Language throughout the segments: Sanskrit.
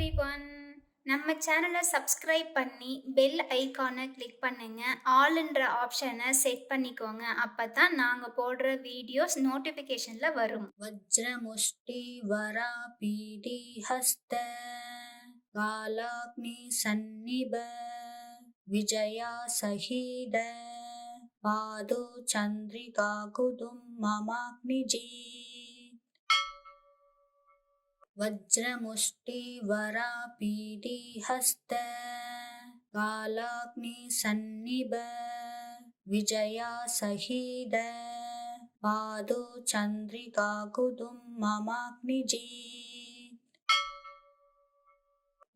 எவ்ரிவன். நம்ம சேனல சப்ஸ்கிரைப் பண்ணி பெல் ஐகான கிளிக் பண்ணுங்க. ஆல்ன்ற ஆப்ஷன செட் பண்ணிக்கோங்க. அப்பதான் நாங்க போடுற வீடியோஸ் நோட்டிஃபிகேஷன்ல வரும். वज्रमुष्टि वरापीडी हस्त कालाग्नि सन्निभ विजया सहीद पादो चन्द्रिका कुदुम ममाग्निजी वज्रमुष्टि वरापीडी हस्त कालाग्नि सन्निभ विजया सहीद पादो चन्द्रिका कुदुम ममाग्निजी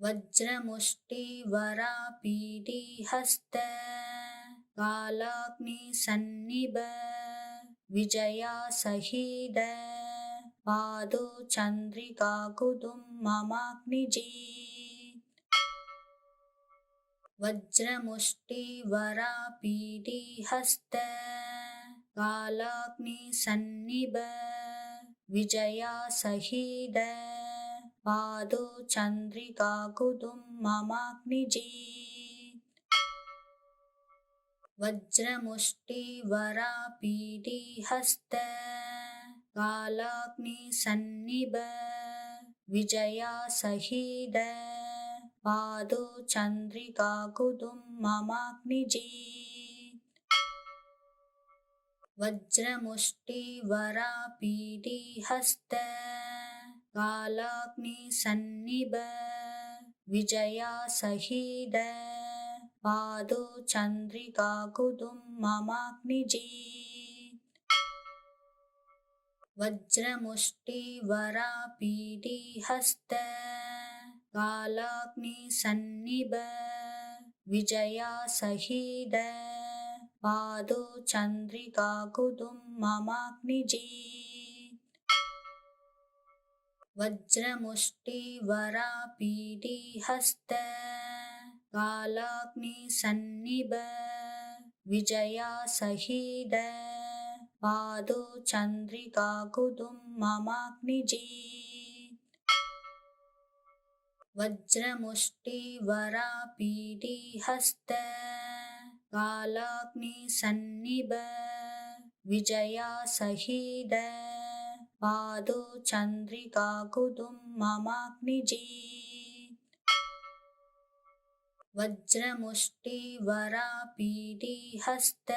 वज्रमुष्टि वरापीडी हस्त कालाग्नि सन्निभ विजया सहीद पादो चन्द्रिका कुदुम ममाग्निजी वज्रमुष्टि वरापीडी हस्त कालाग्नि सन्निभ विजया सहीद पादो चन्द्रिका कुदुम ममाग्निजी वज्रमुष्टि वरापीडी हस्त कालाग्नि सन्निभ विजया सहीद पादो चन्द्रिका कुदुम ममाग्निजी वज्रमुष्टि वरापीडी हस्त कालाग्नि सन्निभ विजया सहीद पादो चन्द्रिका कुदुम ममाग्निजी वज्रमुष्टि वरापीडी हस्त कालाग्नि सन्निभ विजया सहीद पादो चन्द्रिका कुदुम ममाग्निजी वज्रमुष्टि वरापीडी हस्त कालाग्नि सन्निभ विजया सहीद पादो चन्द्रिका कुदुम ममाग्निजी वज्रमुष्टि वरापीडी हस्त कालाग्नि सन्निभ विजया सहीद पादो चन्द्रिका कुदुम ममाग्निजी वज्रमुष्टि वरापीडी हस्त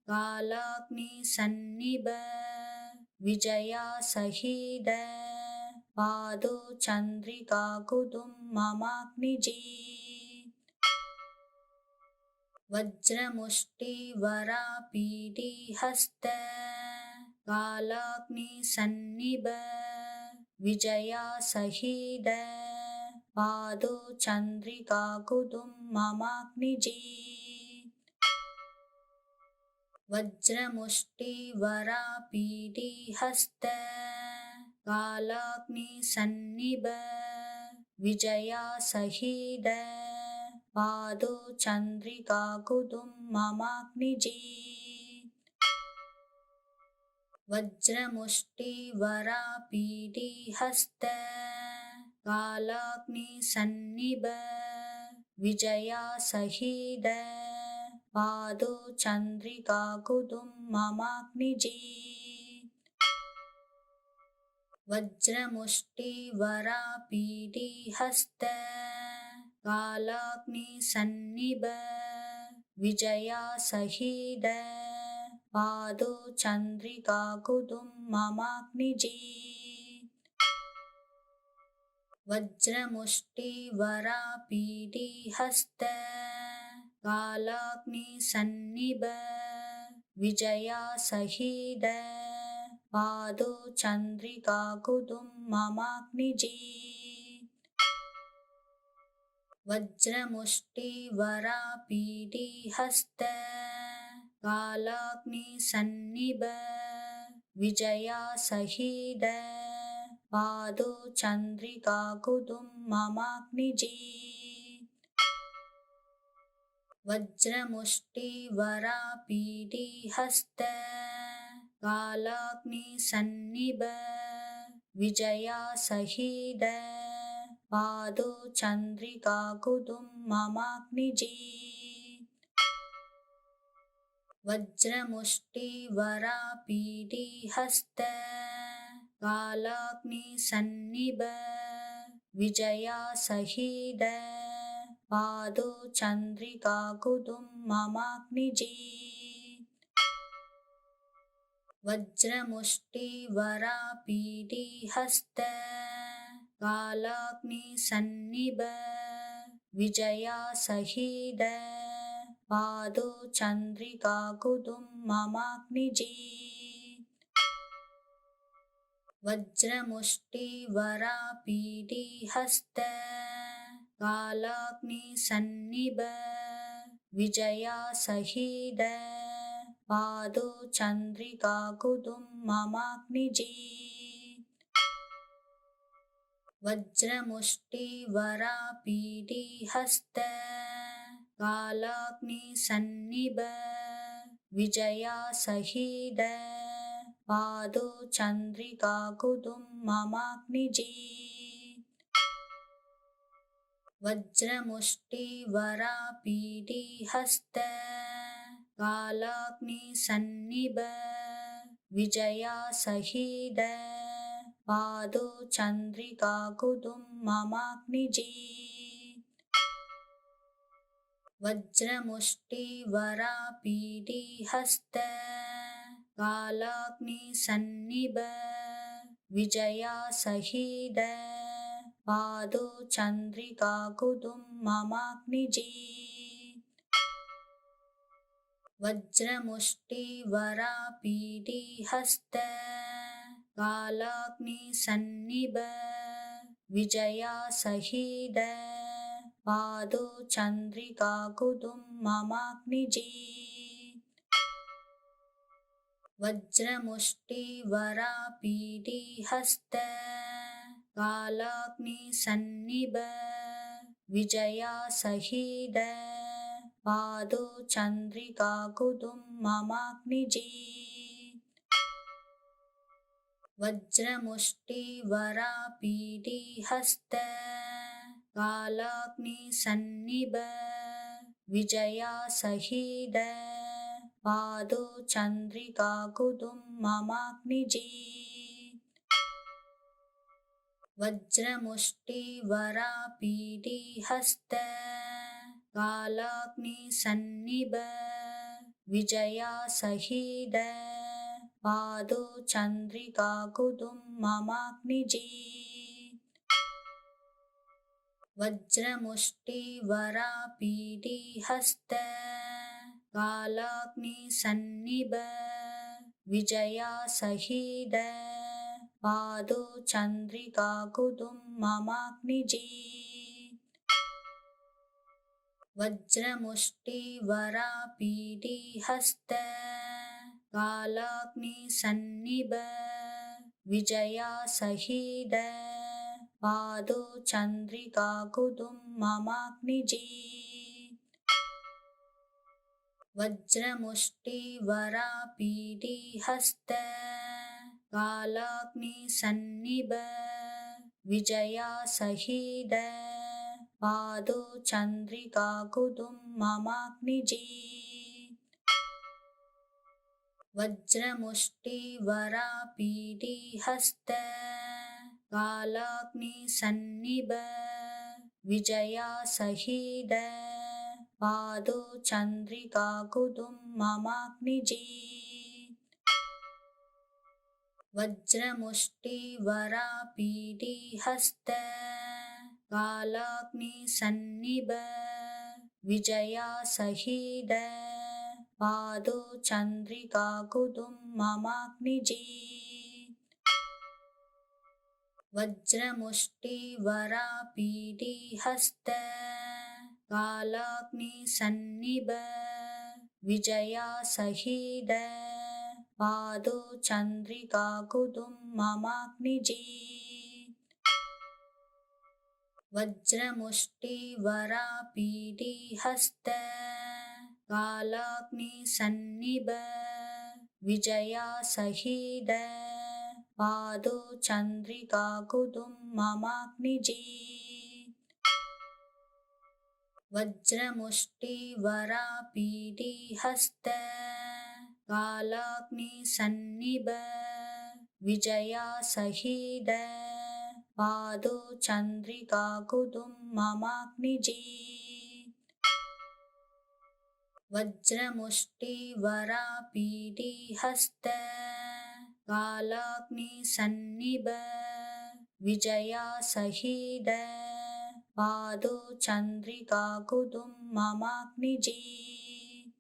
कालाग्नि सन्निभ विजया सहीद पादो चन्द्रिका कुदुम ममाग्निजी वज्रमुष्टि वरापीडी हस्त कालाग्नि सन्निभ विजया सहीद पादो चन्द्रिका कुदुम ममाग्निजी वज्रमुष्टि वरापीडी हस्त कालाग्नि सन्निभ विजया सहीद पादो चन्द्रिका कुदुम ममाग्निजी वज्रमुष्टि वरापीडी हस्त कालाग्नि सन्निभ विजया सहीद पादो चन्द्रिका कुदुम ममाग्निजी वज्रमुष्टि वरापीडी हस्त कालाग्नि सन्निभ विजया सहीद पादो चन्द्रिका कुदुम ममाग्निजी वज्रमुष्टि वरापीडी हस्त कालाग्नि सन्निभ विजया सहीद पादो चन्द्रिका कुदुम ममाग्निजी वज्रमुष्टि वरापीडी हस्त कालाग्नि सन्निभ विजया सहीद पादो चन्द्रिका कुदुम ममाग्निजी वज्रमुष्टि वरापीडी हस्त कालाग्नि सन्निभ विजया सहीद पादो चन्द्रिका कुदुम्ममाग्निजीत् वज्रमुष्टिवरापीडी हस्त कालाग्निसन्निभ विजयासहीद पादो चन्द्रिका कुदुम्ममाग्निजीत् वज्रमुष्टिवरापीडी हस्त कालाग्निसन्निभ विजयासहीद पादो चन्द्रिका कुदुम्ममाग्निजीत् वज्रमुष्टिवरापीडी हस्त कालाग्निसन्निभ विजयासहीद पादो चन्द्रिका कुदुम्ममाग्निजीत् वज्रमुष्टिवरापीडी हस्त कालाग्निसन्निभ विजयासहीद पादो चन्द्रिका कुदुम्ममाग्निजीत् वज्रमुष्टिवरापीडी हस्त कालाग्निसन्निभ विजयासहीद पादो चन्द्रिका कुदुम्ममाग्निजीत् वज्रमुष्टिवरापीडी हस्त कालाग्निसन्निभ विजयासहीद पादो चन्द्रिका कुदुम्ममाग्निजीत् वज्रमुष्टिवरापीडी हस्त कालाग्निसन्निभ विजयासहीद पादो चन्द्रिका कुदुम्ममाग्निजीत् वज्रमुष्टिवरापीडी हस्त कालाग्निसन्निभ विजयासहीद पादो चन्द्रिका कुदुम्ममाग्निजीत् वज्रमुष्टिवरापीडी हस्त कालाग्निसन्निभ विजयासहीद पादो चन्द्रिका कुदुम्ममाग्निजीत् वज्रमुष्टिवरापीडी हस्त कालाग्निसन्निभ विजयासहीद पादो चन्द्रिका कुदुम्ममाग्निजीत् वज्रमुष्टिवरापीडी हस्त कालाग्निसन्निभ विजयासहीद पादो चन्द्रिका कुदुम्ममाग्निजीत् वज्रमुष्टिवरापीडी हस्त कालाग्निसन्निभ विजयासहीद पादो चन्द्रिका कुदुम्ममाग्निजीत् वज्रमुष्टिवरापीडी हस्त कालाग्निसन्निभ विजयासहीद पादो चन्द्रिका कुदुम्ममाग्निजीत् वज्रमुष्टिवरापीडी हस्त कालाग्निसन्निभ विजयासहीद पादो चन्द्रिका कुदुम्ममाग्निजीत् वज्रमुष्टिवरापीडी हस्त कालाग्निसन्निभ विजयासहीद पादो चन्द्रिका कुदुम्ममाग्निजीत् वज्रमुष्टिवरापीडी हस्त कालाग्निसन्निभ विजयासहीद पादो चन्द्रिका कुदुम्ममाग्निजीत् वज्रमुष्टिवरापीडी हस्त कालाग्निसन्निभ विजयासहीद पादो चन्द्रिका कुदुम्ममाग्निजीत् वज्रमुष्टिवरापीडिहस्त कालाग्निसन्निभ विजयासहीद पादो चन्द्रिकाकुदुम्ममाग्निजीत् वज्रमुष्टिवरापीडिहस्त कालाग्निसन्निभ विजयासहीद पादो चन्द्रिकाकुदुम्ममाग्निजीत्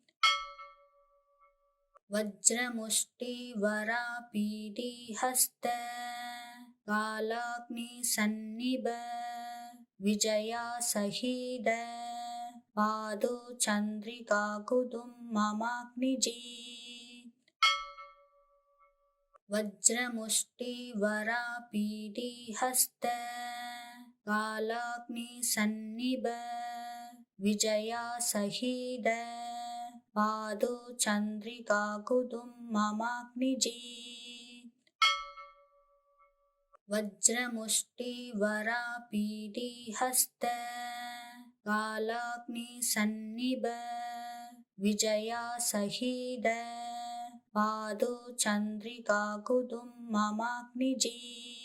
वज्रमुष्टिवरापीडिहस्त कालाग्निसन्निभ विजयासहीद पादो चन्द्रिकाकुदुम्ममाग्निजीत् वज्रमुष्टिवरापीडिहस्त कालाग्निसन्निभ विजयासहीद पादो चन्द्रिकाकुदुम्ममाग्निजीत् वज्रमुष्टिवरापीडिहस्त कालाग्निसन्निभ विजयासहीद पादो चन्द्रिकाकुदुम्ममाग्निजीत्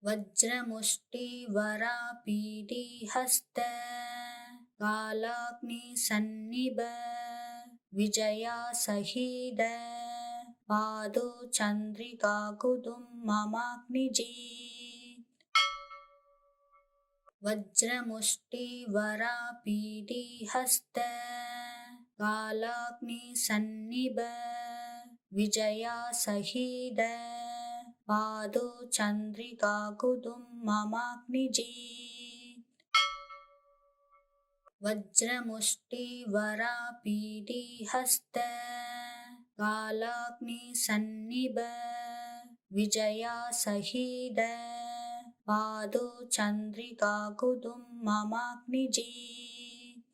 वज्रमुष्टिवरापीडिहस्त कालाग्निसन्निभ विजयासहीद पादो चन्द्रिकाकुदुम्ममाग्निजीत् वज्रमुष्टिवरापीडिहस्त कालाग्निसन्निभ विजयासहीद पादो चन्द्रिकाकुदुम्ममाग्निजीत् वज्रमुष्टिवरापीडिहस्त कालाग्निसन्निभ विजयासहीद पादो चन्द्रिकाकुदुम्ममाग्निजीत्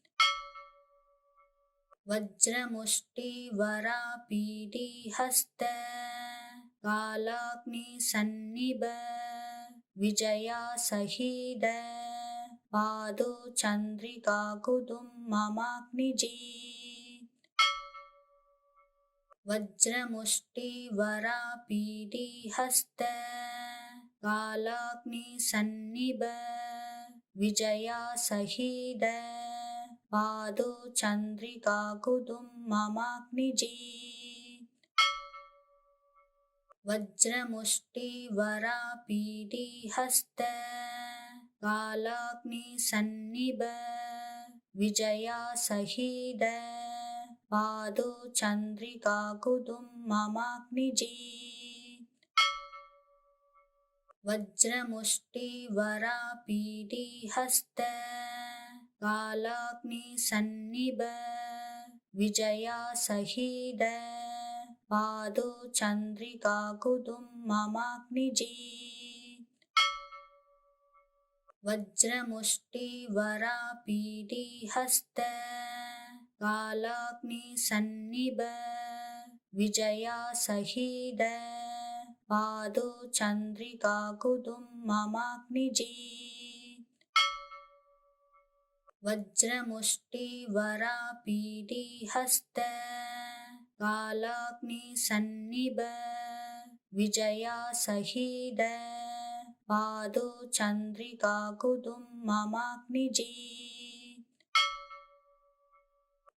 वज्रमुष्टिवरापीडिहस्त कालाग्निसन्निभ विजयासहीद पादो चन्द्रिकाकुदुम्ममाग्निजीत् वज्रमुष्टिवरापीडिहस्त कालाग्निसन्निभ विजयासहीद पादो चन्द्रिकाकुदुम्ममाग्निजीत् वज्रमुष्टिवरापीडिहस्त कालाग्निसन्निभ विजयासहीद पादो चन्द्रिकाकुदुम्ममाग्निजीत् वज्रमुष्टिवरापीडिहस्त कालाग्निसन्निभ विजयासहीद पादो चन्द्रिकाकुदुम्ममाग्निजीत् वज्रमुष्टिवरापीडिहस्त कालाग्निसन्निभ विजयासहीद पादो चन्द्रिकाकुदुम्ममाग्निजीत् वज्रमुष्टिवरापीडिहस्त कालाग्निसन्निभ विजयासहीद पादो चन्द्रिकाकुदुम्ममाग्निजीत्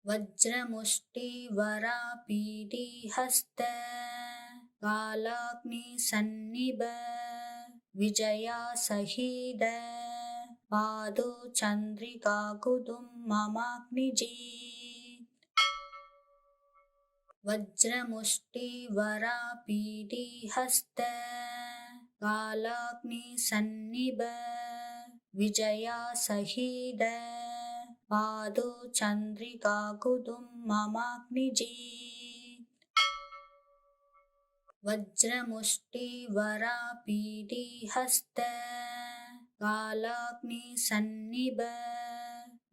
वज्रमुष्टिवरापीडिहस्त कालाग्निसन्निभ विजयासहीद पादो चन्द्रिकाकुदुम्ममाग्निजीत् वज्रमुष्टिवरापीडिहस्त कालाग्निसन्निभ विजयासहीद पादो चन्द्रिकाकुदुम्ममाग्निजीत् वज्रमुष्टिवरापीडिहस्त कालाग्निसन्निभ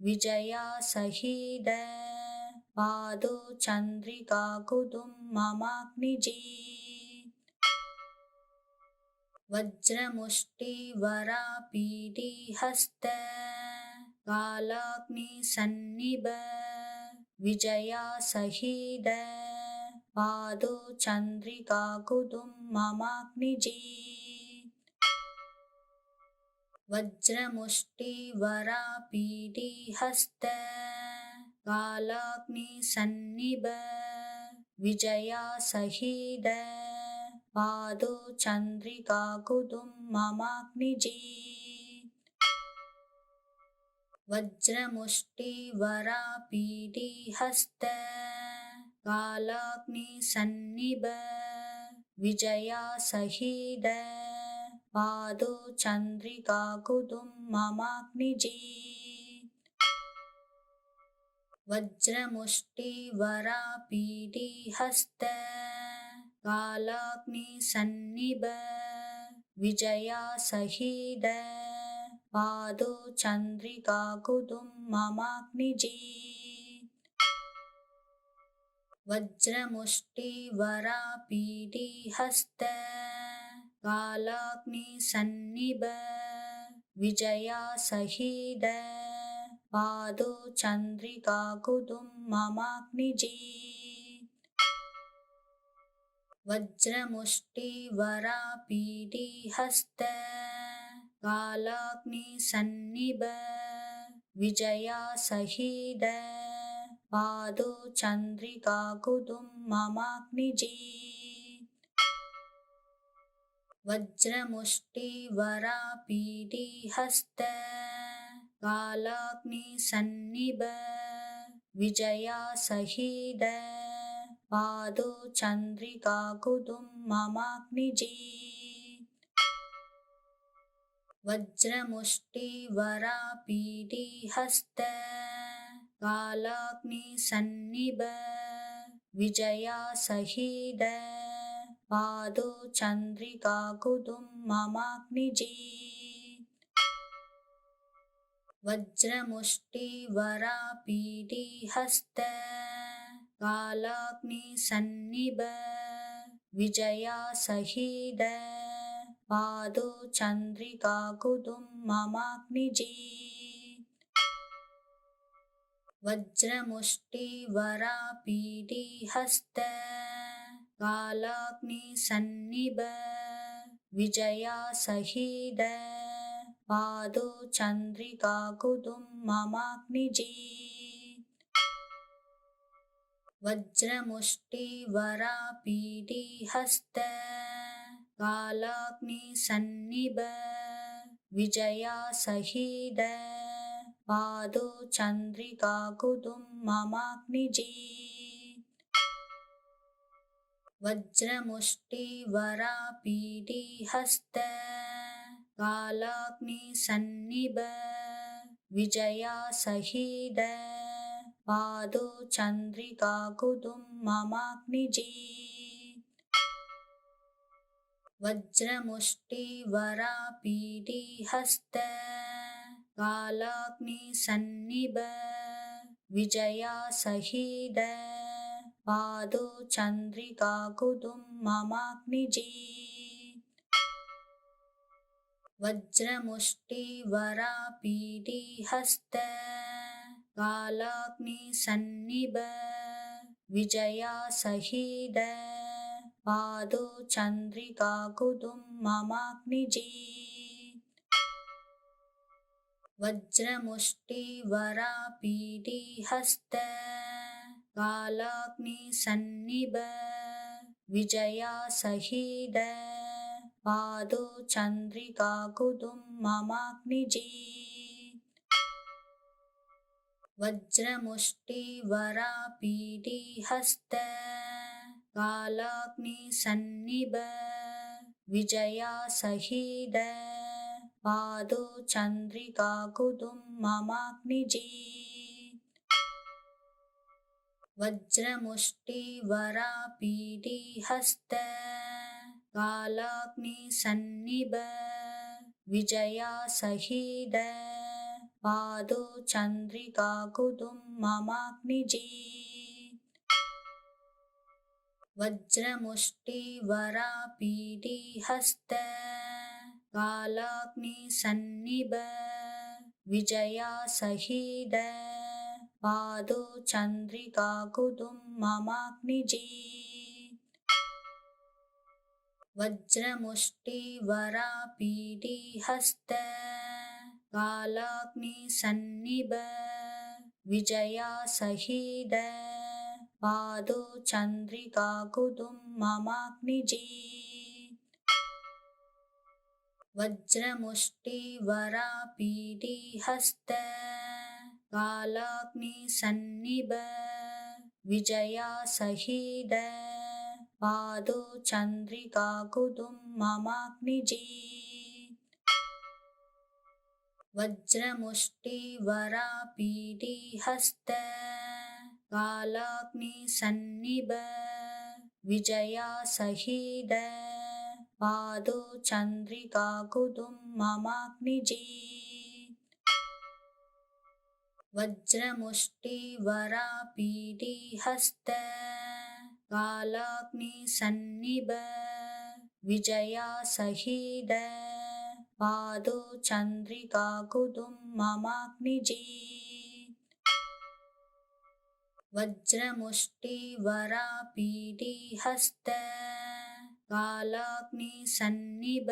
विजयासहीद पादो चन्द्रिकाकुदुम्ममाग्निजीत् वज्रमुष्टिवरापीडिहस्त कालाग्निसन्निभ विजयासहीद पादो चन्द्रिकाकुदुम्ममाग्निजीत् वज्रमुष्टिवरापीडिहस्त कालाग्निसन्निभ विजयासहीद पादो चन्द्रिकाकुदुम्ममाग्निजीत् वज्रमुष्टिवरापीडिहस्त कालाग्निसन्निभ विजयासहीद पादो चन्द्रिकाकुदुम्ममाग्निजीत् वज्रमुष्टिवरापीडिहस्त कालाग्निसन्निभ विजयासहीद पादो चन्द्रिकाकुदुम्ममाग्निजीत् वज्रमुष्टिवरापीडिहस्त कालाग्निसन्निभ विजयासहीद पादो चन्द्रिकाकुदुम्ममाग्निजीत् वज्रमुष्टिवरापीडिहस्त कालाग्निसन्निभ विजयासहीद पादो चन्द्रिकाकुदुम्ममाग्निजीत् वज्रमुष्टिवरापीडिहस्त कालाग्निसन्निभ विजयासहीद पादो चन्द्रिकाकुदुम्ममाग्निजीत् वज्रमुष्टिवरापीडिहस्त कालाग्निसन्निभ विजयासहीद पादो चन्द्रिकाकुदुम्ममाग्निजीत् वज्रमुष्टिवरापीडिहस्त कालाग्निसन्निभ विजयासहीद पादो चन्द्रिकाकुदुम्ममाग्निजीत् वज्रमुष्टिवरापीडिहस्त कालाग्निसन्निभ विजयासहीद पादो चन्द्रिकाकुदुम्ममाग्निजीत् वज्रमुष्टिवरापीडिहस्त कालाग्निसन्निभ विजयासहीद पादो चन्द्रिकाकुदुम्ममाग्निजीत् वज्रमुष्टिवरापीडिहस्त कालाग्निसन्निभ विजयासहीद पादो चन्द्रिकाकुदुम्ममाग्निजीत् वज्रमुष्टिवरापीडिहस्त कालाग्निसन्निभ विजयासहीद पादो चन्द्रिकाकुदुम्ममाग्निजीत् वज्रमुष्टिवरापीडिहस्त कालाग्निसन्निभ विजयासहीद पादो चन्द्रिकाकुदुम्ममाग्निजीत् वज्रमुष्टिवरापीडिहस्त कालाग्निसन्निभ विजयासहीद पादो चन्द्रिकाकुदुम्ममाग्निजीत् वज्रमुष्टिवरापीडिहस्त कालाग्निसन्निभ विजयासहीद पादो चन्द्रिकाकुदुम्ममाग्निजीत् वज्रमुष्टिवरापीडिहस्त कालाग्निसन्निभ विजयासहीद पादो चन्द्रिकाकुदुम्ममाग्निजीत् वज्रमुष्टिवरापीडिहस्त कालाग्निसन्निभ विजयासहीद पादो चन्द्रिकाकुदुम्ममाग्निजीत् वज्रमुष्टिवरापीडिहस्त कालाग्निसन्निभ विजयासहीद पादो चन्द्रिकाकुदुम्ममाग्निजीत् वज्रमुष्टिवरापीडिहस्त कालाग्निसन्निभ विजयासहीद पादो चन्द्रिकाकुदुम्ममाग्निजीत् वज्रमुष्टिवरापीडिहस्त कालाग्निसन्निभ विजयासहीद पादो चन्द्रिकाकुदुम्ममाग्निजीत् वज्रमुष्टिवरापीडिहस्त कालाग्निसन्निभ विजयासहीद पादो चन्द्रिकाकुदुम्ममाग्निजीत् वज्रमुष्टिवरापीडिहस्त कालाग्निसन्निभ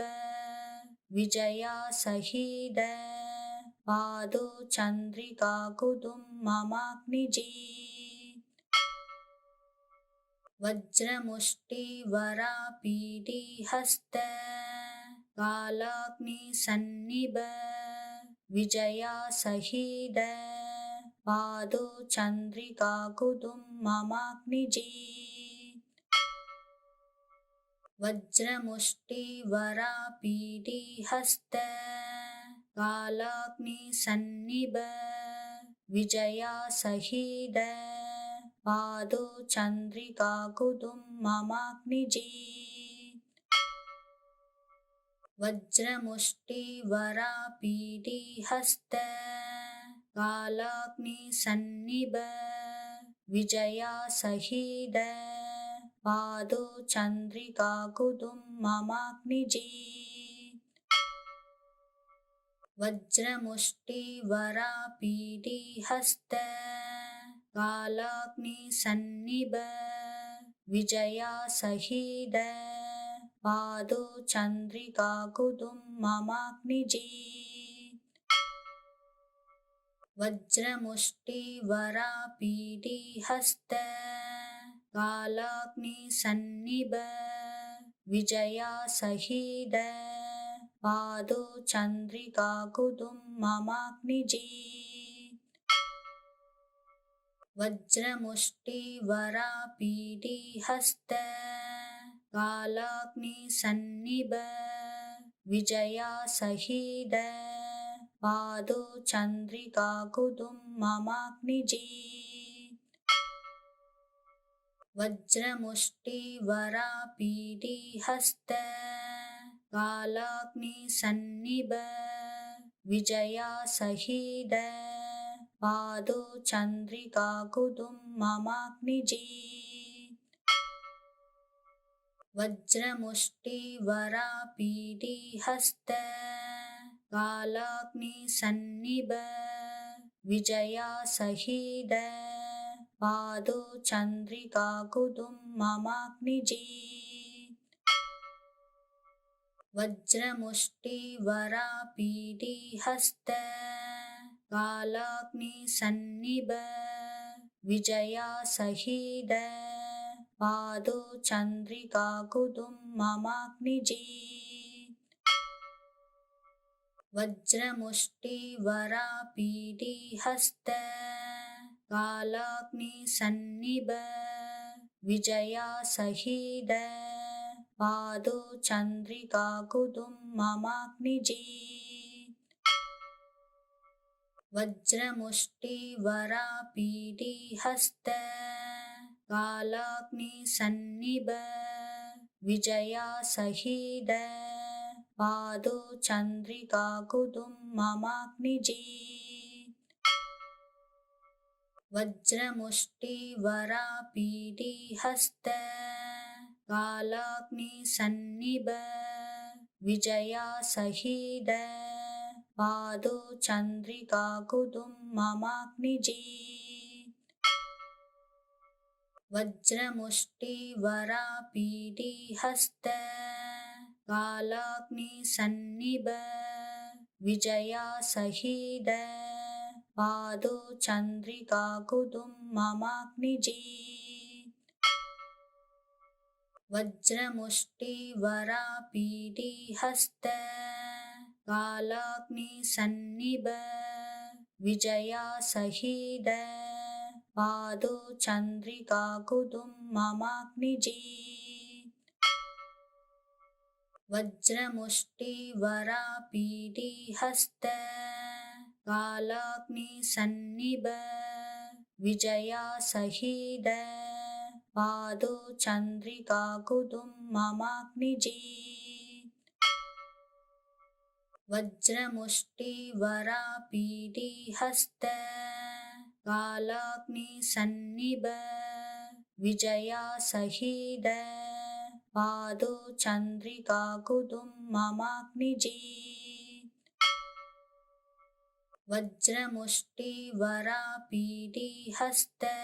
विजयासहीद पादो चन्द्रिकाकुदुम्ममाग्निजीत् वज्रमुष्टिवरापीडिहस्त कालाग्निसन्निभ विजयासहीद पादो चन्द्रिकाकुदुम्ममाग्निजीत् वज्रमुष्टिवरापीडिहस्त कालाग्निसन्निभ विजयासहीद पादो चन्द्रिकाकुदुम्ममाग्निजीत् वज्रमुष्टिवरापीडिहस्त कालाग्निसन्निभ विजयासहीद पादो चन्द्रिकाकुदुम्ममाग्निजीत् वज्रमुष्टिवरापीडिहस्त कालाग्निसन्निभ विजयासहीद पादो चन्द्रिकाकुदुम्ममाग्निजीत् वज्रमुष्टिवरापीडिहस्त कालाग्निसन्निभ विजयासहीद पादो चन्द्रिकाकुदुम्ममाग्निजीत् वज्रमुष्टिवरापीडिहस्त कालाग्निसन्निभ विजयासहीद पादो चन्द्रिकाकुदुम्ममाग्निजीत् वज्रमुष्टिवरापीडिहस्त कालाग्निसन्निभ विजयासहीद पादो चन्द्रिकाकुदुम्ममाग्निजीत् वज्रमुष्टिवरापीडिहस्त कालाग्निसन्निभ विजयासहीद पादो चन्द्रिकाकुदुम्ममाग्निजीत् वज्रमुष्टिवरापीडिहस्त कालाग्निसन्निभ विजयासहीद पादो चन्द्रिकाकुदुम्ममाग्निजीत् वज्रमुष्टिवरापीडिहस्त कालाग्निसन्निभ विजयासहीद पादो चन्द्रिकाकुदुम्ममाग्निजीत् वज्रमुष्टिवरापीडिहस्त कालाग्निसन्निभ विजयासहीद पादो चन्द्रिकाकुदुम्ममाग्निजीत् वज्रमुष्टिवरापीडिहस्त कालाग्नि सन्निभ विजया सहीद पादो चंद्रिका कुदुम ममाग्निजीत वज्रमुष्टि वरापीडी हस्त कालाग्नि सन्निभ विजया सहीद पादो चंद्रिका कुदुम ममाग्निजीत वज्रमुष्टि वरापीडी हस्त कालाग्नि सन्निभ विजया सहीद पादो चंद्रिका कुदुम ममाग्निजीत वज्रमुष्टि वरापीडी हस्त कालाग्नि सन्निभ विजया सहीद पादो चंद्रिका कुदुम ममाग्निजीत वज्रमुष्टि वरापीडी हस्त कालाग्नि सन्निभ विजया सहीद पादो चंद्रिका कुदुम ममाग्निजीत वज्रमुष्टि वरापीडी हस्त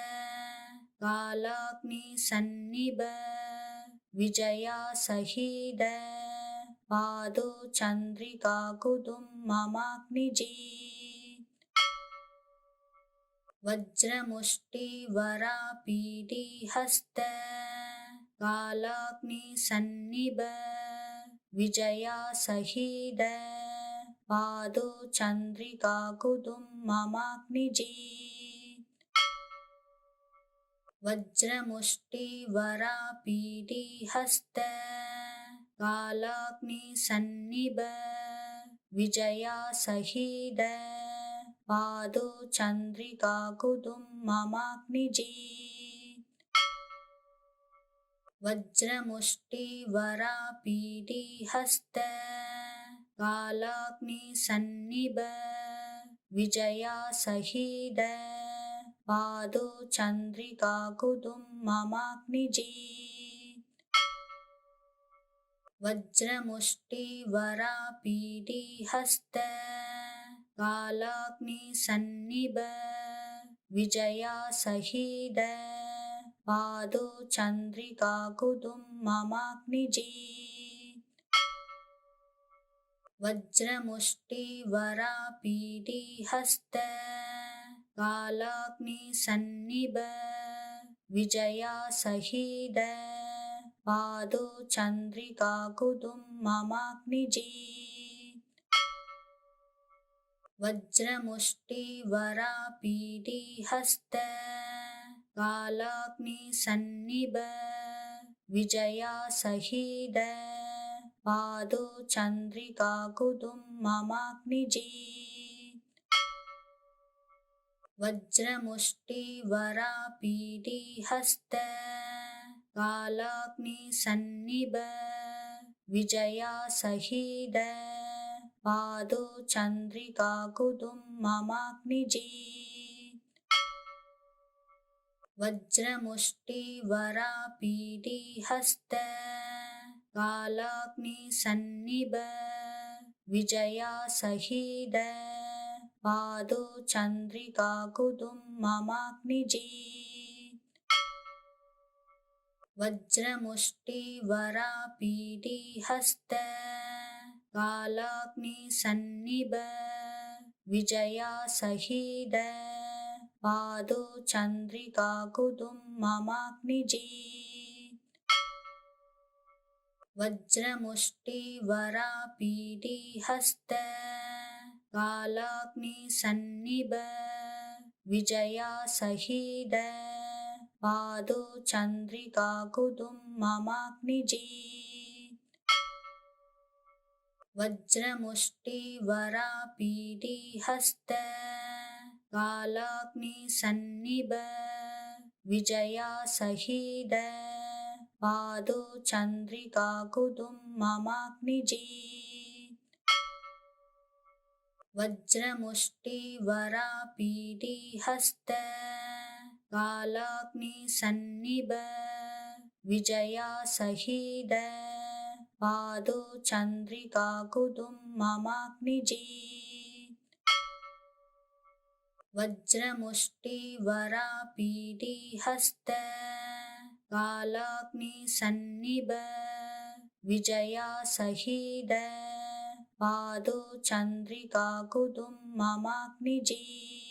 कालाग्नि सन्निभ विजया सहीद पादो चंद्रिका कुदुम ममाग्निजीत वज्रमुष्टि वरापीडी हस्त कालाग्नि सन्निभ विजया सहीद पादो चंद्रिका कुदुम ममाग्निजीत वज्रमुष्टि वरापीडी हस्त कालाग्नि सन्निभ विजया सहीद पादो चंद्रिका कुदुम ममाग्निजीत वज्रमुष्टि वरापीडी हस्त कालाग्नि सन्निभ विजया सहीद पादो चंद्रिका कुदुम ममाग्निजीत वज्रमुष्टि वरापीडी हस्त कालाग्नि सन्निभ विजया सहीद पादो चंद्रिका कुदुम ममाग्निजीत वज्रमुष्टि वरापीडी हस्त कालाग्नि सन्निभ विजया सहीद पादो चंद्रिका कुदुम ममाग्निजीत वज्रमुष्टि वरापीडी हस्त कालाग्नि सन्निभ विजया सहीद पादो चंद्रिका कुदुम ममाग्निजीत वज्रमुष्टि वरापीडी हस्त कालाग्नि सन्निभ विजया सहीद पादो चंद्रिका कुदुम ममाग्निजीत वज्रमुष्टि वरापीडी हस्त कालाग्नि सन्निभ विजया सहीद पादो चंद्रिका कुदुम ममाग्निजीत वज्रमुष्टि वरापीडी हस्त कालाग्नि सन्निभ विजया सहीद पादो चंद्रिका कुदुम ममाग्निजीत वज्रमुष्टि वरापीडी हस्त कालाग्नि सन्निभ विजया सहीद पादो चंद्रिका कुदुम ममाग्निजीत वज्रमुष्टि वरापीडी हस्त कालाग्नि सन्निभ विजया सहीद पादो चंद्रिका कुदुम ममाग्निजीत वज्रमुष्टि वरापीडी हस्त कालाग्नि सन्निभ विजया सहीद पादो चंद्रिका कुदुम ममाग्निजीत वज्रमुष्टि वरापीडी हस्त कालाग्नि सन्निभ विजया सहीद पादो चंद्रिका कुदुम ममाग्निजीत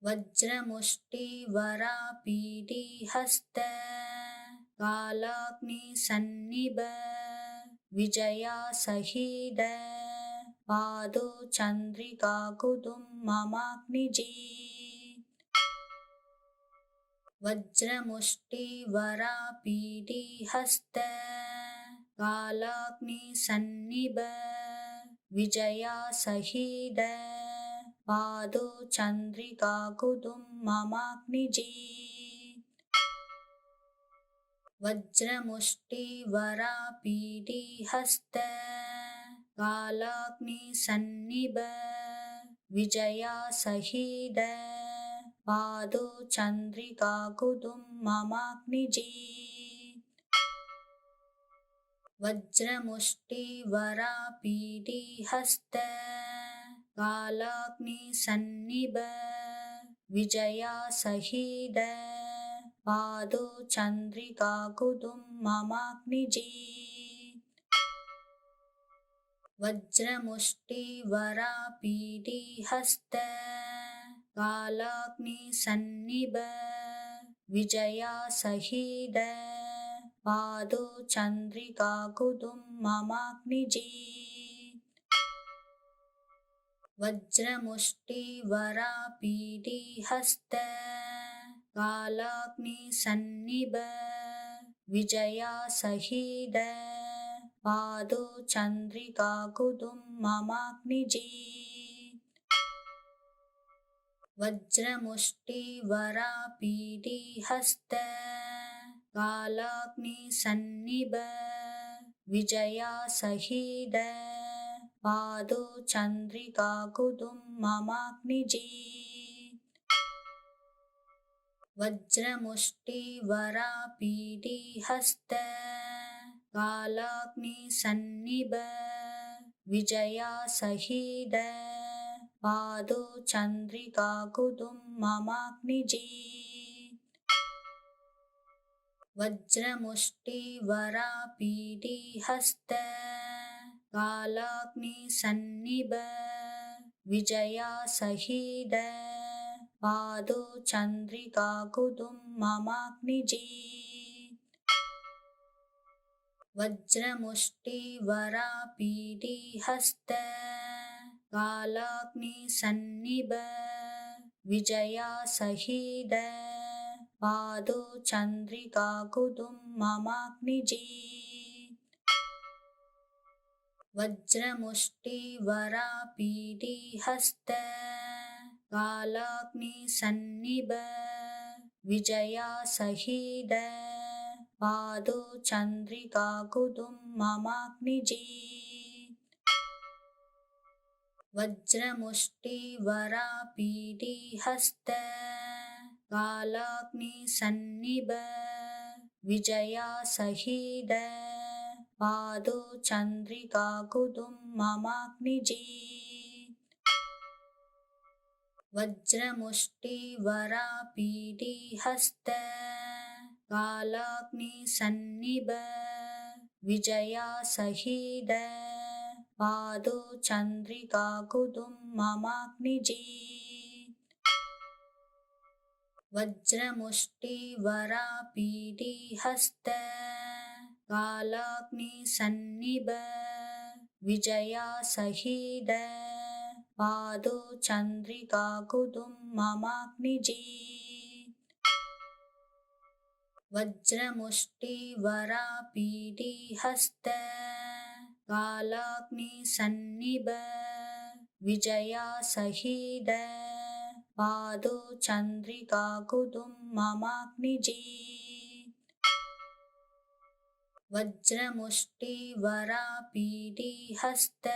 वज्रमुष्टि वरापीडी हस्त कालाग्नि सन्निभ विजया सहीद पादो चंद्रिका कुदुम ममाग्निजीत वज्रमुष्टि वरापीडी हस्त कालाग्नि सन्निभ विजया सहीद पादो चंद्रिका कुदुम ममाग्निजीत वज्रमुष्टि वरापीडी हस्त कालाग्नि सन्निभ विजया सहीद पादो चंद्रिका कुदुम ममाग्निजीत वज्रमुष्टि वरापीडी हस्त कालाग्नि सन्निभ विजया सहीद पादो चंद्रिका कुदुम ममाग्निजीत वज्रमुष्टि वरापीडी हस्त कालाग्नि सन्निभ विजया सहीद पादो चंद्रिका कुदुम ममाग्निजीत वज्रमुष्टि वरापीडी हस्त कालाग्नि सन्निभ विजया सहीद पादो चंद्रिका कुदुम ममाग्निजीत वज्रमुष्टि वरापीडी हस्त कालाग्नि सन्निभ विजया सहीद पादो चंद्रिका कुदुम ममाग्निजीत वज्रमुष्टि वरापीडी हस्त कालाग्नि सन्निभ विजया सहीद पादो चंद्रिका कुदुम ममाग्निजीत वज्रमुष्टि वरापीडी हस्त कालाग्नि सन्निभ विजया सहीद पादो चंद्रिका कुदुम ममाग्निजीत वज्रमुष्टि वरापीडी हस्त कालाग्नि सन्निभ विजया सहीद पादो चंद्रिका कुदुम ममाग्निजीत वज्रमुष्टि वरापीडी हस्त कालाग्नि सन्निभ विजया सहीद पादो चंद्रिका कुदुम ममाग्निजीत वज्रमुष्टि वरापीडी हस्त कालाग्नि सन्निभ विजया सहीद पादो चंद्रिका कुदुम ममाग्निजीत वज्रमुष्टि वरापीडी हस्त कालाग्नि सन्निभ विजया सहीद पादो चंद्रिका कुदुम ममाग्निजीत वज्रमुष्टि वरापीडी हस्त कालाग्नि सन्निभ विजया सहीद पादो चंद्रिका कुदुम ममाग्निजीत वज्रमुष्टि वरापीडी हस्त कालाग्नि सन्निभ विजया सहीद पादो चंद्रिका कुदुम ममाग्निजीत वज्रमुष्टि वरापीडी हस्त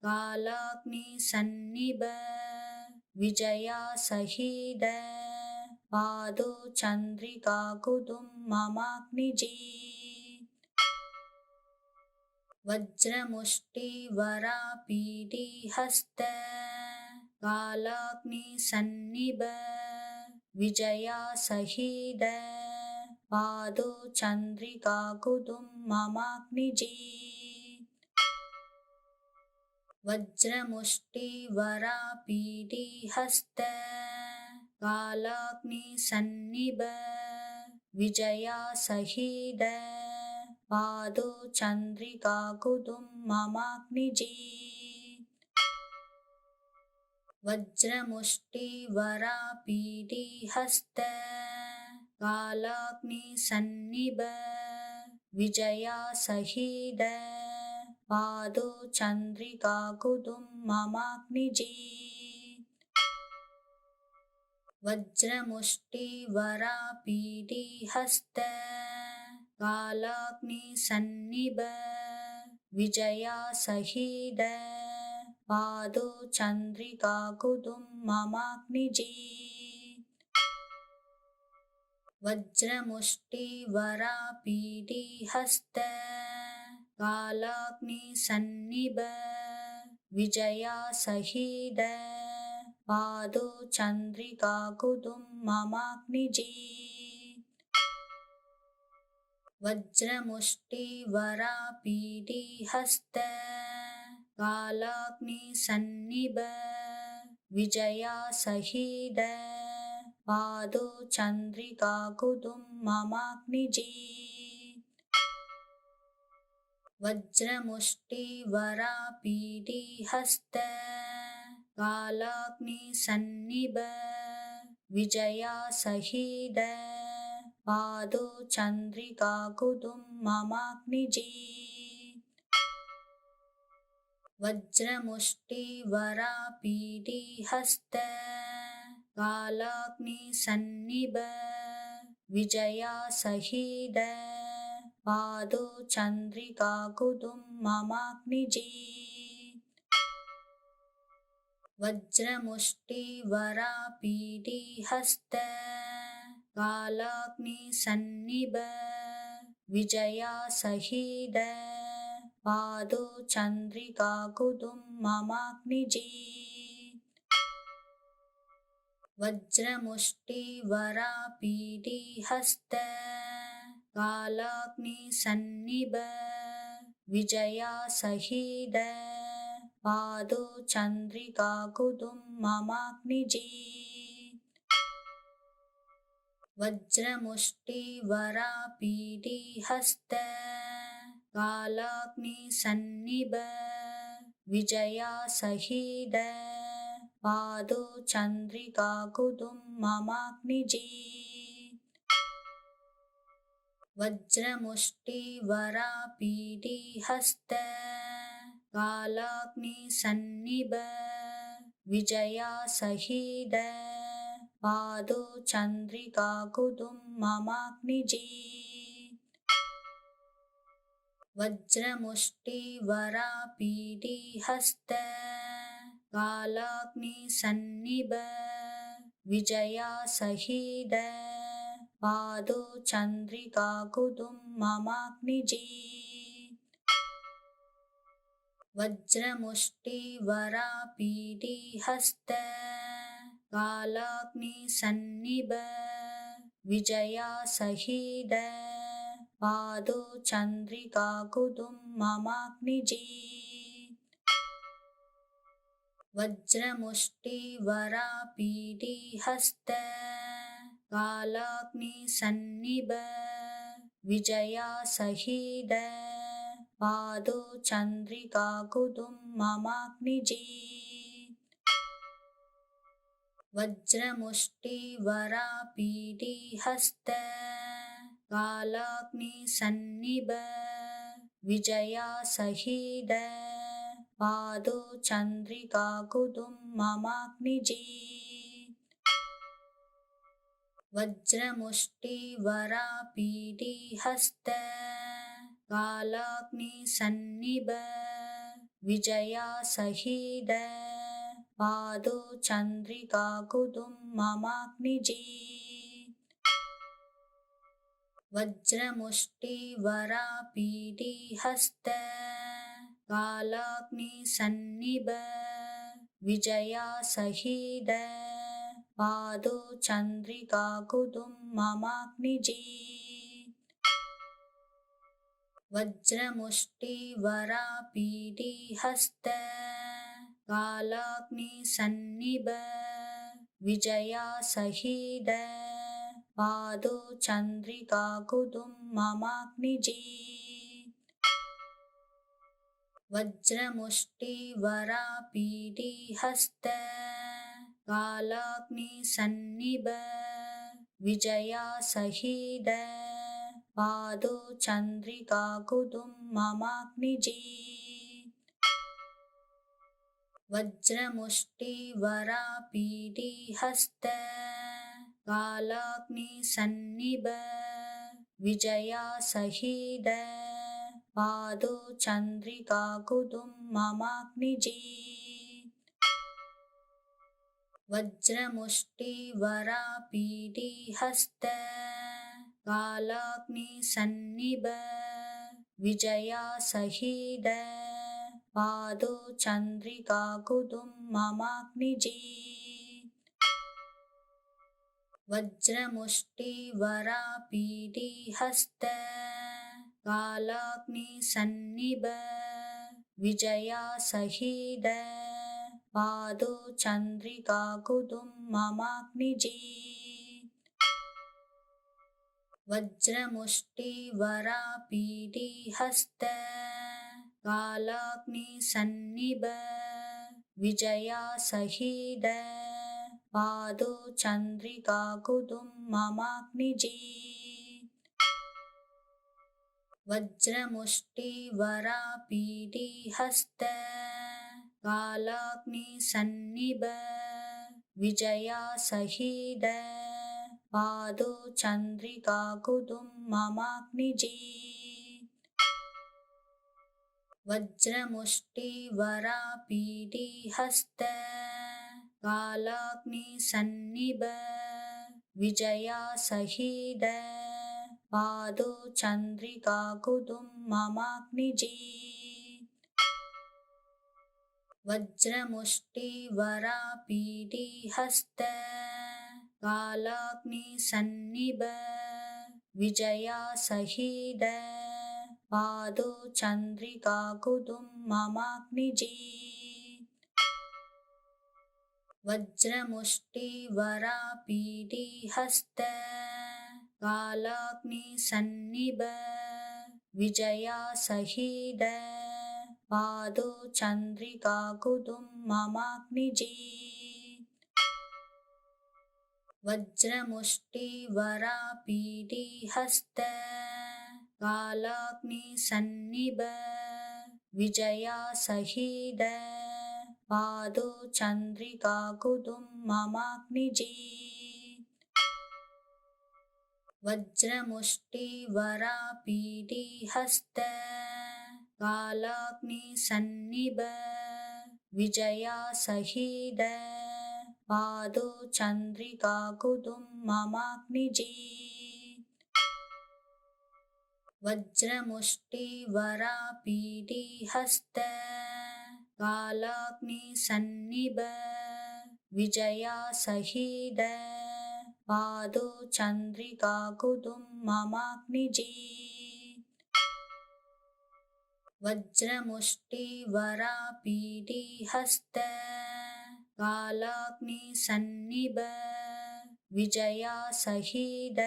कालाग्नि सन्निभ विजया सहीद पादो चन्द्रिका कुतुं ममाग्निजीत् वज्रमुष्टिवरापीडी हस्त कालाग्निसन्निभ विजयासहीद पादो चन्द्रिका कुतुं ममाग्निजीत् वज्रमुष्टिवरापीडी हस्त कालाग्निसन्निभ विजयासहीद पादो चन्द्रिका कुतुं ममाग्निजीत् वज्रमुष्टिवरापीडी हस्त कालाग्निसन्निभ विजयासहीद पादो चन्द्रिका कुतुं ममाग्निजीत् वज्रमुष्टिवरापीडी हस्त कालाग्निसन्निभ विजयासहीद पादो चन्द्रिका कुतुं ममाग्निजीत् वज्रमुष्टिवरापीडी हस्त कालाग्निसन्निभ विजयासहीद पादो चन्द्रिका कुतुं ममाग्निजीत् वज्रमुष्टिवरापीडी हस्त कालाग्निसन्निभ विजयासहीद पादो चन्द्रिका कुतुं ममाग्निजीत् वज्रमुष्टिवरापीडी हस्त कालाग्निसन्निभ विजयासहीद पादो चन्द्रिका कुतुं ममाग्निजीत् वज्रमुष्टिवरापीडी हस्त कालाग्निसन्निभ विजयासहीद पादो चन्द्रिका कुतुं ममाग्निजीत् वज्रमुष्टिवरापीडी हस्त कालाग्निसन्निभ विजयासहीद पादो चन्द्रिका कुतुं ममाग्निजीत् वज्रमुष्टिवरापीडी हस्त कालाग्निसन्निभ विजयासहीद पादो चन्द्रिका कुतुं ममाग्निजीत् वज्रमुष्टिवरापीडी हस्त कालाग्निसन्निभ विजयासहीद पादो चन्द्रिका कुतुं ममाग्निजीत् वज्रमुष्टिवरापीडी हस्त कालाग्निसन्निभ विजयासहीद पादो चन्द्रिका कुतुं ममाग्निजीत् वज्रमुष्टिवरापीडी हस्त कालाग्निसन्निभ विजयासहीद पादो चन्द्रिका कुतुं ममाग्निजीत् वज्रमुष्टिवरापीडी हस्त कालाग्निसन्निभ विजयासहीद पादो चन्द्रिका कुतुं ममाग्निजीत् वज्रमुष्टिवरापीडी हस्त कालाग्निसन्निभ विजयासहीद पादो चन्द्रिका कुतुं ममाग्निजीत् वज्रमुष्टिवरापीडी हस्त कालाग्निसन्निभ विजयासहीद पादो चन्द्रिका कुतुं ममाग्निजीत् वज्रमुष्टिवरापीडी हस्त कालाग्निसन्निभ विजयासहीद पादो चन्द्रिका कुतुं ममाग्निजीत् वज्रमुष्टिवरापीडिहस्त कालाग्निसन्निभ विजयासहीद पादो चन्द्रिकाकुदुम्ममाग्निजीत् वज्रमुष्टिवरापीडिहस्त कालाग्निसन्निभ विजयासहीद पादो चन्द्रिकाकुदुम्ममाग्निजीत् वज्रमुष्टिवरापीडिहस्त कालाग्निसन्निभ विजयासहीद पादो चन्द्रिकाकुदुम्ममाग्निजीत् वज्रमुष्टिवरापीडिहस्त कालाग्निसन्निभ विजयासहीद पादो चन्द्रिकाकुदुम्ममाग्निजीत् वज्रमुष्टिवरापीडिहस्त कालाग्निसन्निभ विजयासहीद पादो चन्द्रिकाकुदुम्ममाग्निजीत् वज्रमुष्टिवरापीडिहस्त कालाग्निसन्निभ विजयासहीद पादो चन्द्रिकाकुदुम्ममाग्निजीत् वज्रमुष्टिवरापीडिहस्त कालाग्निसन्निभ विजयासहीद पादो चन्द्रिकाकुदुम्ममाग्निजीत् वज्रमुष्टिवरापीडिहस्त कालाग्निसन्निभ विजयासहीद पादो चन्द्रिकाकुदुम्ममाग्निजीत् वज्रमुष्टिवरापीडिहस्त कालाग्निसन्निभ विजयासहीद पादो चन्द्रिकाकुदुम्ममाग्निजीत् वज्रमुष्टिवरापीडिहस्त कालाग्निसन्निभ विजयासहीद पादो चन्द्रिकाकुदुम्ममाग्निजीत् वज्रमुष्टिवरापीडिहस्त कालाग्निसन्निभ विजयासहीद पादो चन्द्रिकाकुदुम्ममाग्निजीत् वज्रमुष्टिवरापीडिहस्त कालाग्निसन्निभ विजयासहीद पादो चन्द्रिकाकुदुम्ममाग्निजीत् वज्रमुष्टिवरापीडिहस्त कालाग्निसन्निभ विजयासहीद पादो चन्द्रिकाकुदुम्ममाग्निजीत् वज्रमुष्टिवरापीडिहस्त कालाग्निसन्निभ विजयासहीद पादो चन्द्रिकाकुदुम्ममाग्निजीत् वज्रमुष्टिवरापीडिहस्त कालाग्निसन्निभ विजयासहीद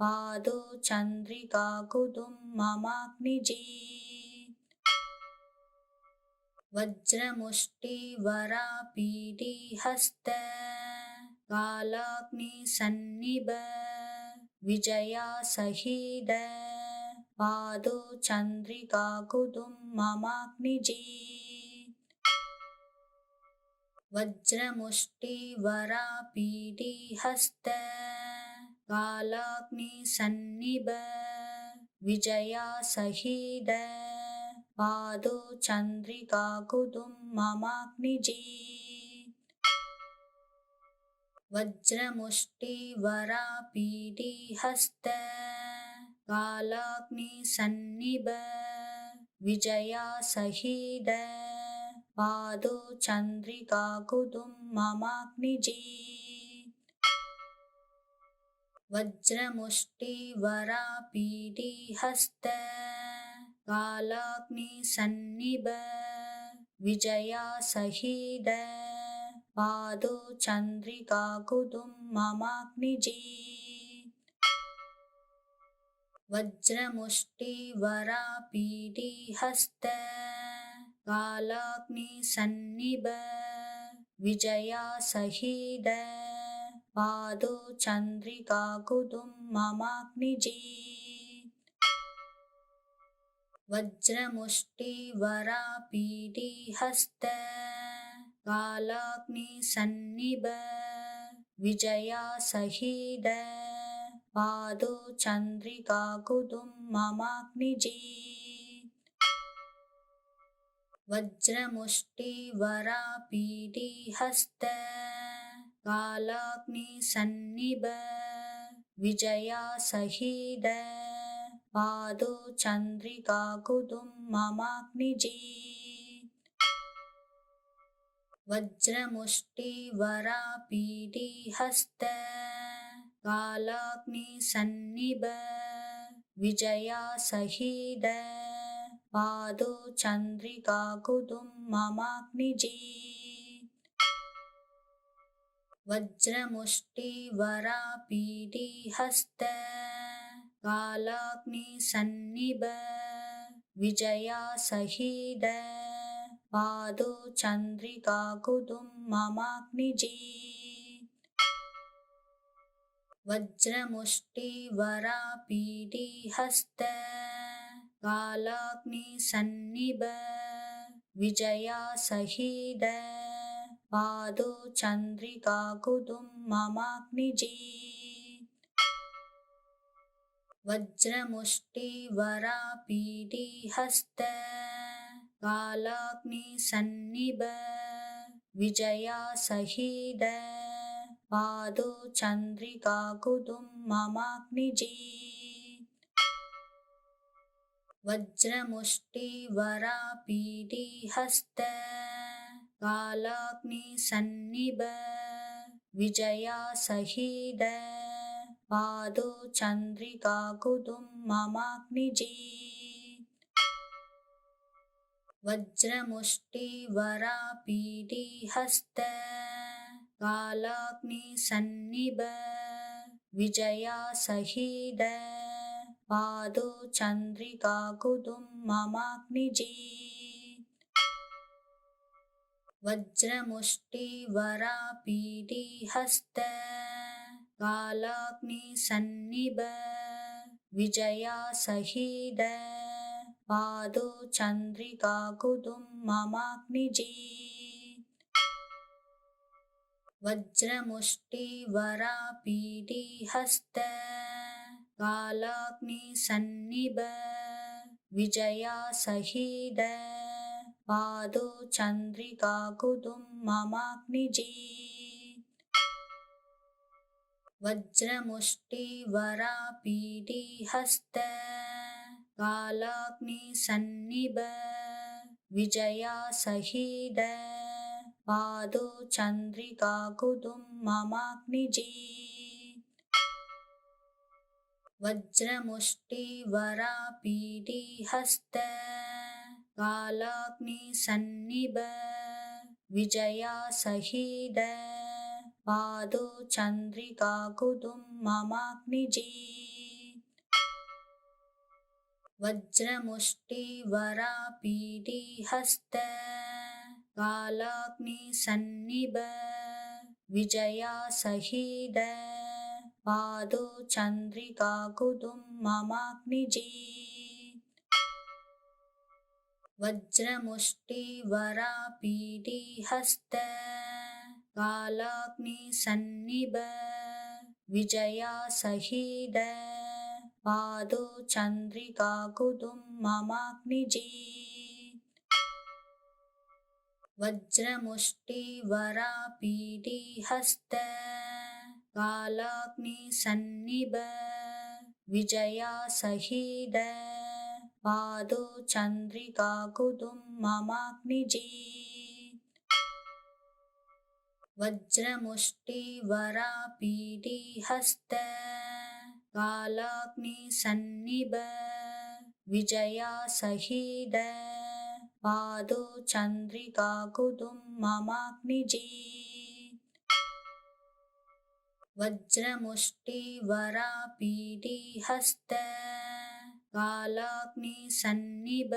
पादो चन्द्रिकाकुदुम्ममाग्निजीत् वज्रमुष्टिवरापीडिहस्त कालाग्निसन्निभ विजयासहीद पादो चन्द्रिकाकुदुम्ममाग्निजीत् वज्रमुष्टिवरापीडिहस्त कालाग्निसन्निभ विजयासहीद पादो चन्द्रिकाकुदुम्ममाग्निजीत् वज्रमुष्टिवरापीडिहस्त कालाग्निसन्निभ विजया सहीद पादो चन्द्रिका कुदुम्ममाग्निजीत् वज्रमुष्टिवरापीडिहस्त कालाग्निसन्निभ विजया सहीद पादो चन्द्रिका कुदुम्ममाग्निजीत् वज्रमुष्टिवरापीडिहस्त कालाग्निसन्निभ विजया सहीद पादो चन्द्रिका कुदुम्ममाग्निजीत् वज्रमुष्टिवरापीडिहस्त कालाग्निसन्निभ विजया सहीद पादो चन्द्रिका कुदुम्ममाग्निजीत् वज्रमुष्टिवरापीडिहस्त कालाग्निसन्निभ विजया सहीद पादो चन्द्रिका कुदुम्ममाग्निजीत् वज्रमुष्टिवरापीडिहस्त कालाग्निसन्निभ विजया सहीद पादो चन्द्रिका कुदुम्ममाग्निजीत् वज्रमुष्टिवरापीडिहस्त कालाग्निसन्निभ विजया सहीद पादो चन्द्रिका कुदुम्ममाग्निजीत् वज्रमुष्टिवरापीडिहस्त कालाग्निसन्निभ विजया सहीद पादो चन्द्रिका कुदुम्ममाग्निजीत् वज्रमुष्टिवरापीडिहस्त कालाग्निसन्निभ विजया सहीद पादो चन्द्रिका कुदुम्ममाग्निजीत् वज्रमुष्टिवरापीडिहस्त कालाग्निसन्निभ विजया सहीद पादो चन्द्रिका कुदुम्ममाग्निजीत् वज्रमुष्टिवरापीडिहस्त कालाग्निसन्निभ विजया सहीद पादो चन्द्रिका कुदुम्ममाग्निजीत् वज्रमुष्टिवरापीडिहस्त कालाग्निसन्निभ विजया सहीद पादो चन्द्रिका कुदुम्ममाग्निजीत् वज्रमुष्टिवरापीडिहस्त कालाग्निसन्निभ विजया सहीद पादो चन्द्रिका कुदुम्ममाग्निजीत् वज्रमुष्टिवरापीडिहस्त कालाग्निसन्निभ विजया सहीद पादो चन्द्रिका कुदुम्ममाग्निजीत् वज्रमुष्टिवरापीडिहस्त कालाग्निसन्निभ विजया सहीद पादो चन्द्रिका कुदुम्ममाग्निजीत् वज्रमुष्टिवरापीडिहस्त कालाग्निसन्निभ विजया सहीद पादो चन्द्रिका कुदुम्ममाग्निजीत् वज्रमुष्टिवरापीडिहस्त कालाग्निसन्निभ विजया सहीद पादो चन्द्रिका कुदुम्ममाग्निजीत् वज्रमुष्टिवरापीडिहस्त कालाग्निसन्निभ विजया सहीद पादो चंद्रिका कुदुम्ममाग्निजीत् वज्रमुष्टिवरापीडी हस्त कालाग्निसन्निभ विजया सहीद पादो चंद्रिका कुदुम्ममाग्निजीत् वज्रमुष्टिवरापीडी हस्त कालाग्निसन्निभ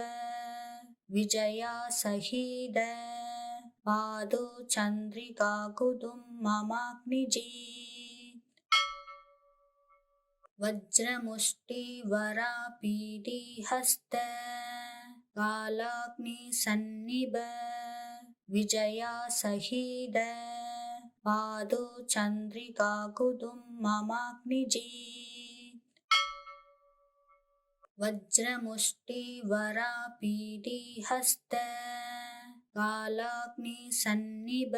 विजया सहीद पादो चंद्रिका कुदुम्ममाग्निजीत् वज्रमुष्टिवरापीडी हस्त कालाग्निसन्निभ विजया सहीद पादो चंद्रिका कुदुम्ममाग्निजीत् वज्रमुष्टिवरापीडी हस्त कालाग्निसन्निभ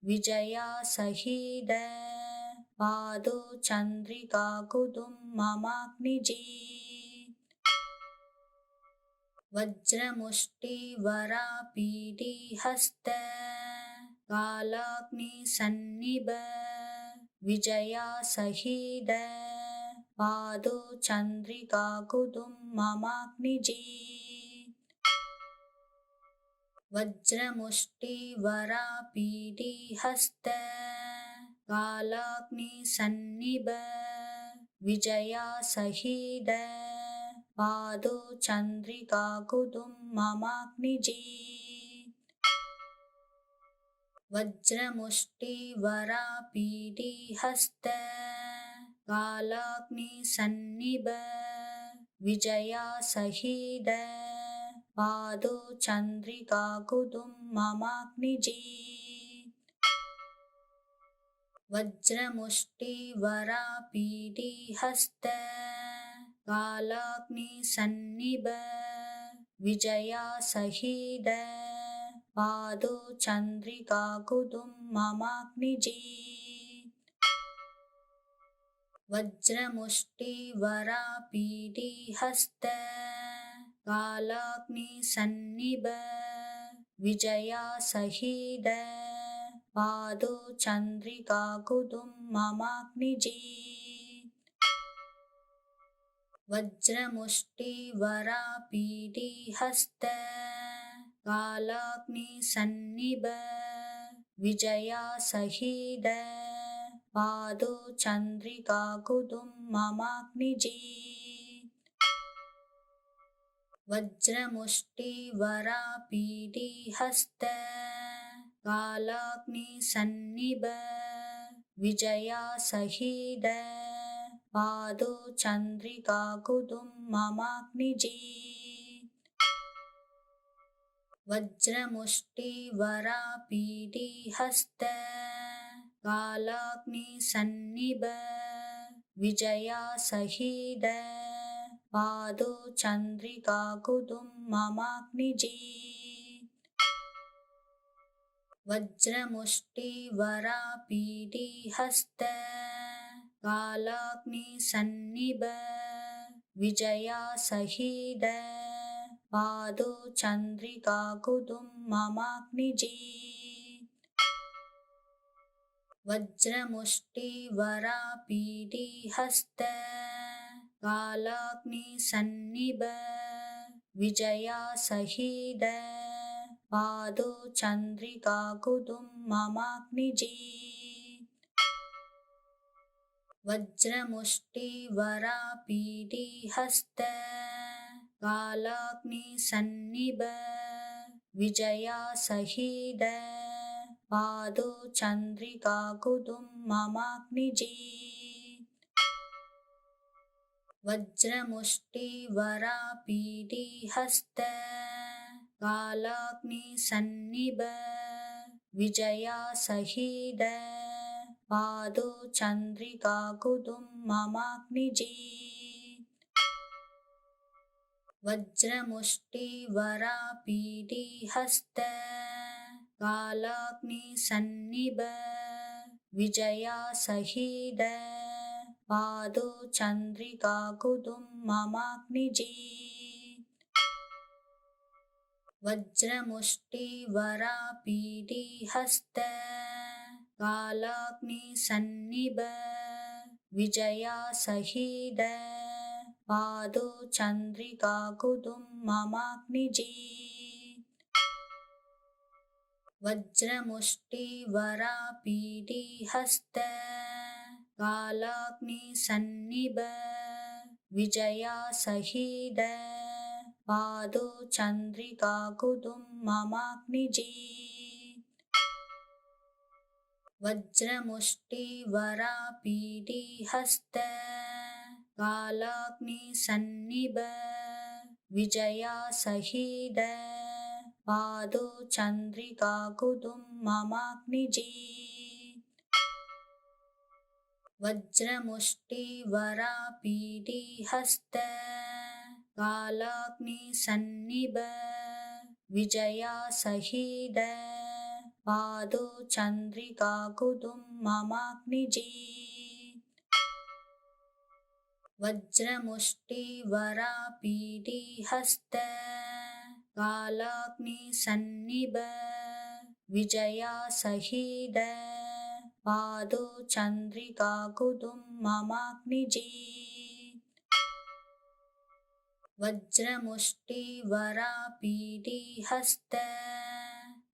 विजया सहीद पादो चंद्रिका कुदुम्ममाग्निजीत् वज्रमुष्टिवरापीडी हस्त कालाग्निसन्निभ विजया सहीद पादो चंद्रिका कुदुम्ममाग्निजीत् वज्रमुष्टिवरापीडी हस्त कालाग्निसन्निभ विजया सहीद पादो चंद्रिका कुदुम्ममाग्निजीत् वज्रमुष्टिवरापीडी हस्त कालाग्निसन्निभ विजया सहीद पादो चंद्रिका कुदुम्ममाग्निजीत् वज्रमुष्टिवरापीडी हस्त कालाग्निसन्निभ विजया सहीद पादो चंद्रिका कुदुम्ममाग्निजीत् वज्रमुष्टिवरापीडी हस्त कालाग्निसन्निभ विजया सहीद पादो चंद्रिका कुदुम्ममाग्निजीत् वज्रमुष्टिवरापीडी हस्त कालाग्निसन्निभ विजया सहीद पादो चंद्रिका कुदुम्ममाग्निजीत् वज्रमुष्टिवरापीडी हस्त कालाग्निसन्निभ विजया सहीद पादो चंद्रिका कुदुम्ममाग्निजीत् वज्रमुष्टिवरापीडी हस्त कालाग्निसन्निभ विजया सहीद पादो चंद्रिका कुदुम्ममाग्निजीत् वज्रमुष्टिवरापीडी हस्त कालाग्निसन्निभ विजया सहीद पादो चंद्रिका कुदुम्ममाग्निजीत् वज्रमुष्टिवरापीडी हस्त कालाग्निसन्निभ विजया सहीद पादो चंद्रिका कुदुम्ममाग्निजीत् वज्रमुष्टिवरापीडी हस्त कालाग्निसन्निभ विजया सहीद पादो चंद्रिका कुदुम्ममाग्निजीत् वज्रमुष्टिवरापीडी हस्त कालाग्निसन्निभ विजया सहीद पादो चंद्रिका कुदुम्ममाग्निजीत् वज्रमुष्टिवरापीडी हस्त कालाग्निसन्निभ विजया सहीद पादो चन्द्रिका कुदुम्ममाग्निजीत् वज्रमुष्टिवरापीडिहस्त कालाग्निसन्निभ विजयासहीद पादो चन्द्रिका कुदुम्ममाग्निजीत् वज्रमुष्टिवरापीडिहस्त कालाग्निसन्निभ विजयासहीद पादो चन्द्रिका कुदुम्ममाग्निजीत् वज्रमुष्टिवरापीडिहस्त कालाग्निसन्निभ विजयासहीद पादो चन्द्रिका कुदुम्ममाग्निजीत् वज्रमुष्टिवरापीडिहस्त कालाग्निसन्निभ विजयासहीद पादो चन्द्रिका कुदुम्ममाग्निजीत् वज्रमुष्टिवरापीडिहस्त कालाग्निसन्निभ विजयासहीद पादो चन्द्रिका कुदुम्ममाग्निजीत् वज्रमुष्टिवरापीडिहस्त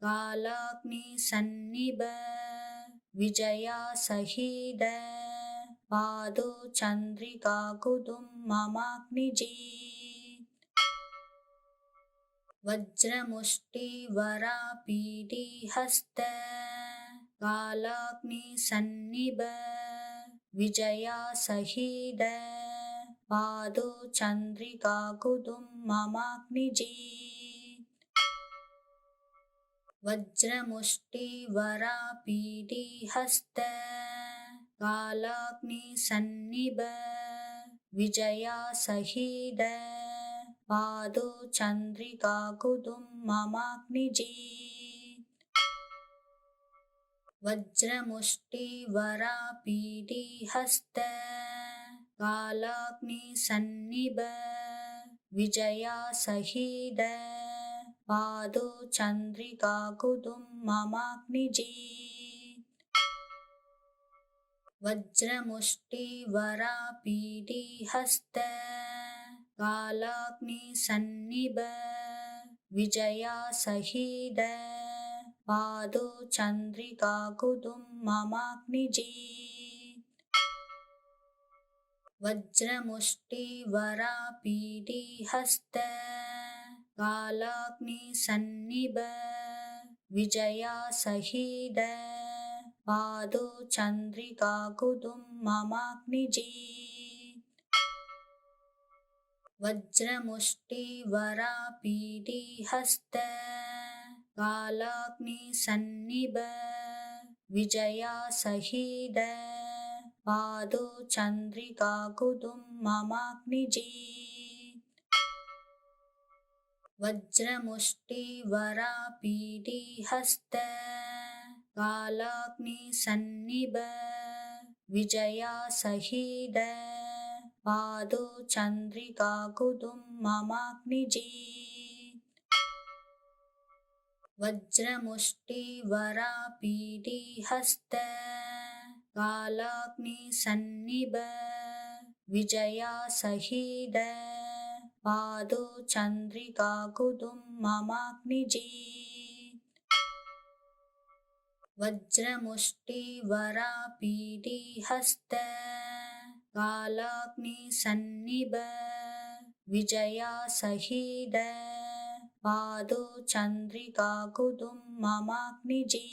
कालाग्निसन्निभ विजयासहीद पादो चन्द्रिका कुदुम्ममाग्निजीत् वज्रमुष्टिवरापीडिहस्त कालाग्निसन्निभ विजयासहीद पादो चन्द्रिका कुदुम्ममाग्निजीत् वज्रमुष्टिवरापीडिहस्त कालाग्निसन्निभ विजयासहीद पादो चन्द्रिका कुदुम्ममाग्निजीत् वज्रमुष्टिवरापीडिहस्त कालाग्निसन्निभ विजयासहीद पादो चन्द्रिका कुदुम्ममाग्निजीत् वज्रमुष्टिवरापीडिहस्त कालाग्निसन्निभ विजयासहीद पादो चन्द्रिका कुदुम्ममाग्निजीत् वज्रमुष्टिवरापीडिहस्त कालाग्निसन्निभ विजयासहीद पादो चन्द्रिका कुदुम्ममाग्निजीत् वज्रमुष्टिवरापीडिहस्त कालाग्निसन्निभ विजयासहीद पादो चन्द्रिका कुदुम्ममाग्निजीत् वज्रमुष्टिवरापीडिहस्त कालाग्निसन्निभ विजयासहीद पादो चन्द्रिका कुदुम्ममाग्निजीत् वज्रमुष्टिवरापीडिहस्त कालाग्निसन्निभ विजयासहीद पादो चन्द्रिका कुदुम्ममाग्निजीत् वज्रमुष्टिवरापीडिहस्त कालाग्निसन्निभ विजयासहीद पादो चन्द्रिका कुदुम्ममाग्निजीत्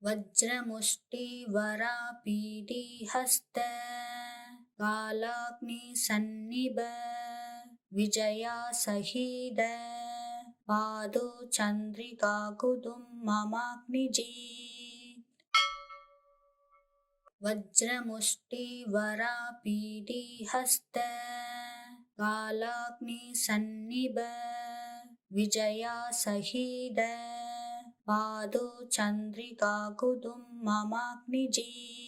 वज्रमुष्टिवरापीडिहस्त कालाग्निसन्निभ विजयासहीद पादो चन्द्रिका कुदुम्ममाग्निजीत् वज्रमुष्टिवरापीडिहस्त कालाग्निसन्निभ विजयासहीद पादो चन्द्रिका कुदुम्ममाग्निजीत्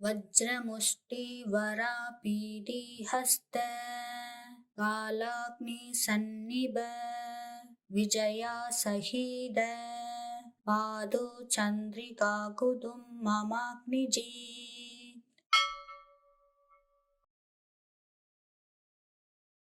वज्रमुष्टि वरापीडी हस्त कालाग्नि सन्निभ विजया सहीद पादो चंद्रिका कुदुम ममाग्निजी।